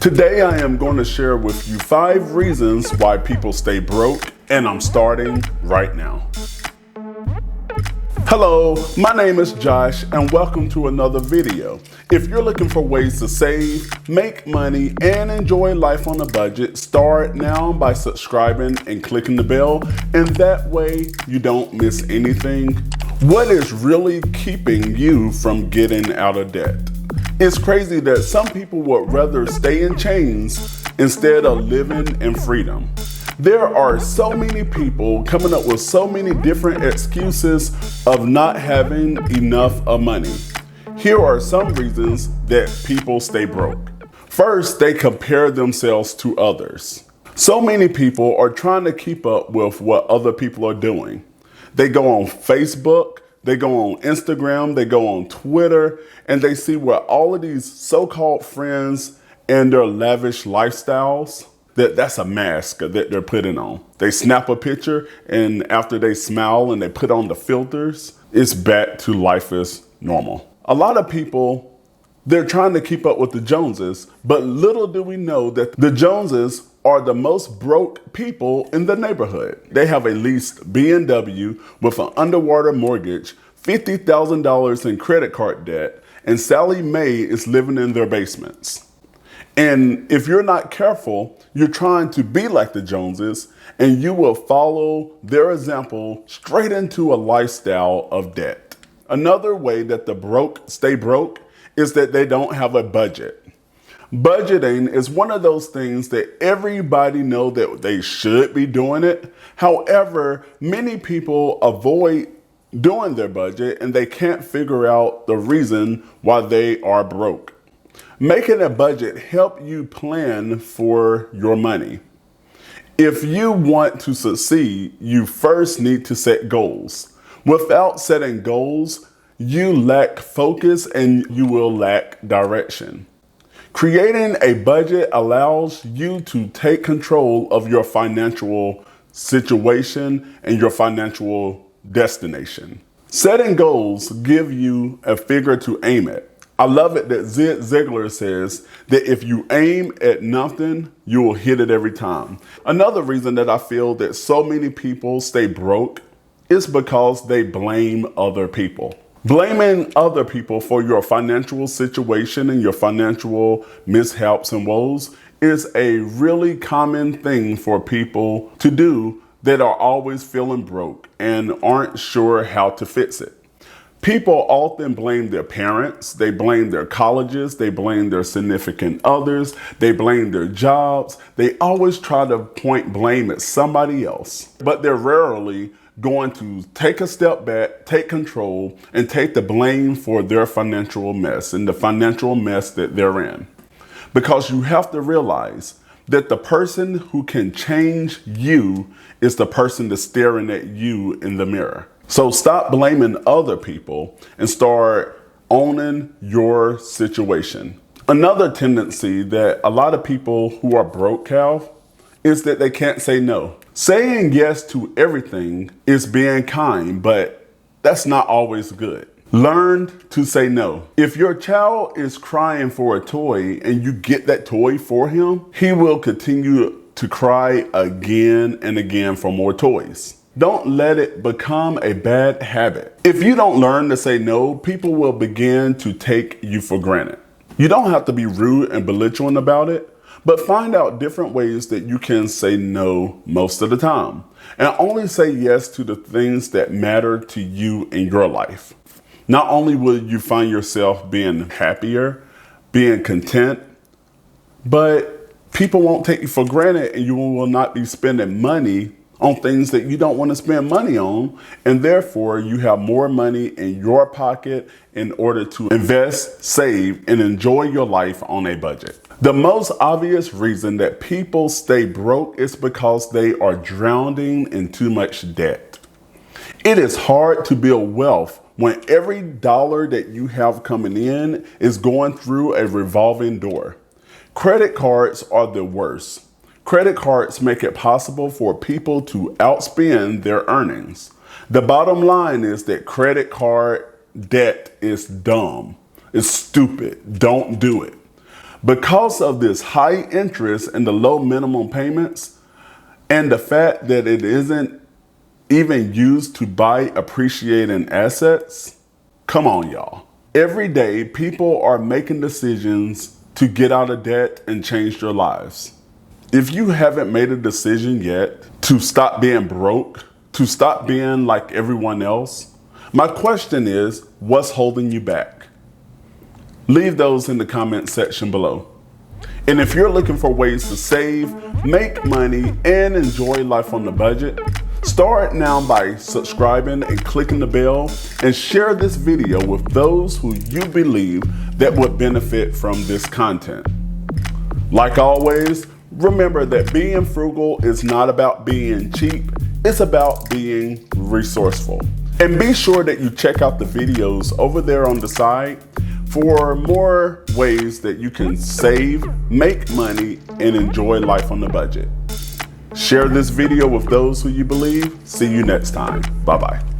Today I am going to share with you 5 reasons why people stay broke, and I'm starting right now. Hello, my name is Josh and welcome to another video. If you're looking for ways to save, make money, and enjoy life on a budget, start now by subscribing and clicking the bell, and that way you don't miss anything. What is really keeping you from getting out of debt? It's crazy that some people would rather stay in chains instead of living in freedom. There are so many people coming up with so many different excuses of not having enough of money. Here are some reasons that people stay broke. First, they compare themselves to others. So many people are trying to keep up with what other people are doing. They go on Facebook, they go on Instagram, they go on Twitter, and they see what all of these so-called friends and their lavish lifestyles, that's a mask that they're putting on. They snap a picture, and after they smile and they put on the filters, it's back to life as normal. A lot of people, they're trying to keep up with the Joneses, but little do we know that the Joneses are the most broke people in the neighborhood. They have a leased BMW with an underwater mortgage, $50,000 in credit card debt, and Sally Mae is living in their basements. And if you're not careful, you're trying to be like the Joneses, and you will follow their example straight into a lifestyle of debt. Another way that the broke stay broke is that they don't have a budget. Budgeting is one of those things that everybody know that they should be doing it. However, many people avoid doing their budget and they can't figure out the reason why they are broke. Making a budget helps you plan for your money. If you want to succeed, you first need to set goals. Without setting goals, you lack focus and you will lack direction. Creating a budget allows you to take control of your financial situation and your financial destination. Setting goals give you a figure to aim at. I love it that Zig Ziglar says that if you aim at nothing, you will hit it every time. Another reason that I feel that so many people stay broke is because they blame other people. Blaming other people for your financial situation and your financial mishaps and woes is a really common thing for people to do that are always feeling broke and aren't sure how to fix it. People often blame their parents, they blame their colleges, they blame their significant others, they blame their jobs. They always try to point blame at somebody else, but they're rarely going to take a step back, take control, and take the blame for their financial mess and the financial mess that they're in. Because you have to realize that the person who can change you is the person that's staring at you in the mirror. So stop blaming other people and start owning your situation. Another tendency that a lot of people who are broke have is that they can't say no. Saying yes to everything is being kind, but that's not always good. Learn to say no. If your child is crying for a toy and you get that toy for him, he will continue to cry again and again for more toys. Don't let it become a bad habit. If you don't learn to say no, people will begin to take you for granted. You don't have to be rude and belligerent about it, but find out different ways that you can say no most of the time. And only say yes to the things that matter to you in your life. Not only will you find yourself being happier, being content, but people won't take you for granted and you will not be spending money on things that you don't want to spend money on, and therefore you have more money in your pocket in order to invest, save, and enjoy your life on a budget. The most obvious reason that people stay broke is because they are drowning in too much debt. It is hard to build wealth when every dollar that you have coming in is going through a revolving door. Credit cards are the worst. Credit cards make it possible for people to outspend their earnings. The bottom line is that credit card debt is dumb. It's stupid. Don't do it. Because of this high interest and the low minimum payments, and the fact that it isn't even used to buy appreciating assets, come on, y'all. Every day, people are making decisions to get out of debt and change their lives. If you haven't made a decision yet to stop being broke, to stop being like everyone else, my question is, what's holding you back? Leave those in the comment section below. And if you're looking for ways to save, make money, and enjoy life on the budget, start now by subscribing and clicking the bell, and share this video with those who you believe that would benefit from this content. Like always, remember that being frugal is not about being cheap, it's about being resourceful. And be sure that you check out the videos over there on the side for more ways that you can save, make money, and enjoy life on the budget. Share this video with those who you believe. See you next time. Bye-bye.